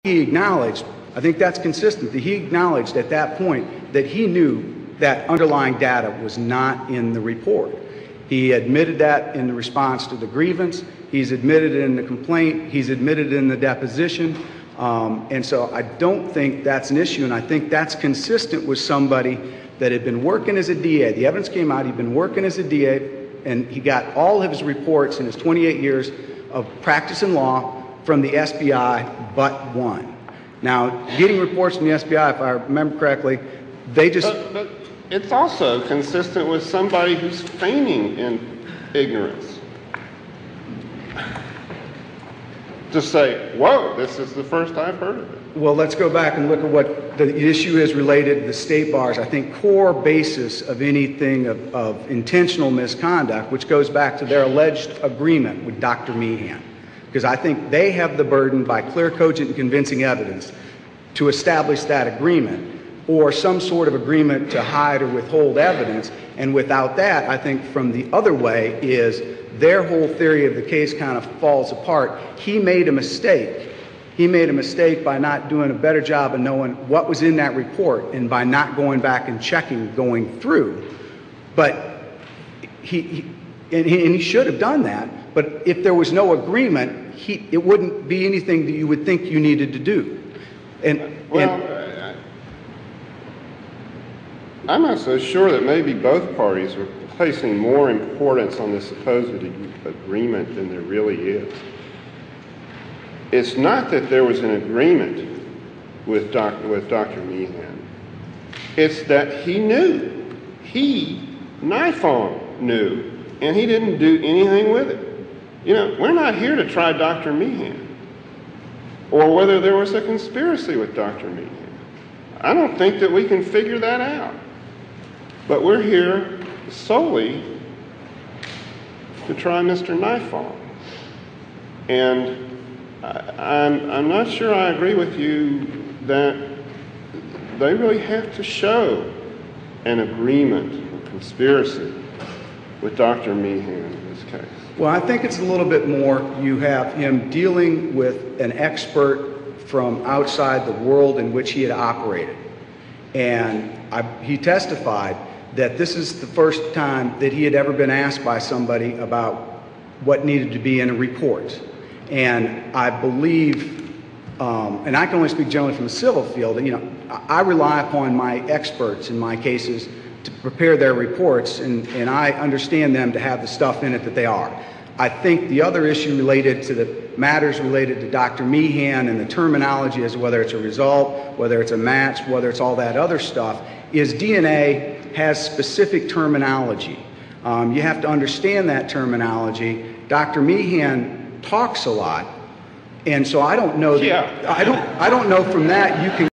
he acknowledged, I think that's consistent, that he acknowledged at that point that he knew that underlying data was not in the report. He admitted that in the response to the grievance. He's admitted it in the complaint. He's admitted it in the deposition. And so I don't think that's an issue, and I think that's consistent with somebody that had been working as a DA. The evidence came out, he'd been working as a DA, and he got all of his reports in his 28 years of practice in law from the SBI but one. Now, getting reports from the SBI, if I remember correctly, they just... But it's also consistent with somebody who's feigning in ignorance. To say, whoa, this is the first I've heard of it. Well, let's go back and look at what the issue is related to the state bars. I think core basis of anything of intentional misconduct, which goes back to their alleged agreement with Dr. Meehan. Because I think they have the burden by clear, cogent, and convincing evidence to establish that agreement, or some sort of agreement to hide or withhold evidence. And without that, I think from the other way is their whole theory of the case kind of falls apart. He made a mistake. He made a mistake by not doing a better job of knowing what was in that report and by not going back and checking going through. But he should have done that. But if there was no agreement, it wouldn't be anything that you would think you needed to do. I'm not so sure that maybe both parties were placing more importance on the supposed agreement than there really is. It's not that there was an agreement with Dr. Meehan. It's that he knew. Nifong knew, and he didn't do anything with it. You know, we're not here to try Dr. Meehan or whether there was a conspiracy with Dr. Meehan. I don't think that we can figure that out. But we're here solely to try Mr. Nifong. And I'm not sure I agree with you that they really have to show an agreement or conspiracy with Dr. Meehan in this case. Well, I think it's a little bit more. You have him dealing with an expert from outside the world in which he had operated. And he testified that this is the first time that he had ever been asked by somebody about what needed to be in a report. And I believe, and I can only speak generally from the civil field, you know, I rely upon my experts in my cases to prepare their reports, and I understand them to have the stuff in it that they are. I think the other issue related to the matters related to Dr. Meehan and the terminology as to whether it's a result, whether it's a match, whether it's all that other stuff, is DNA has specific terminology. You have to understand that terminology. Dr. Meehan talks a lot, and so I don't know. I don't know from that you can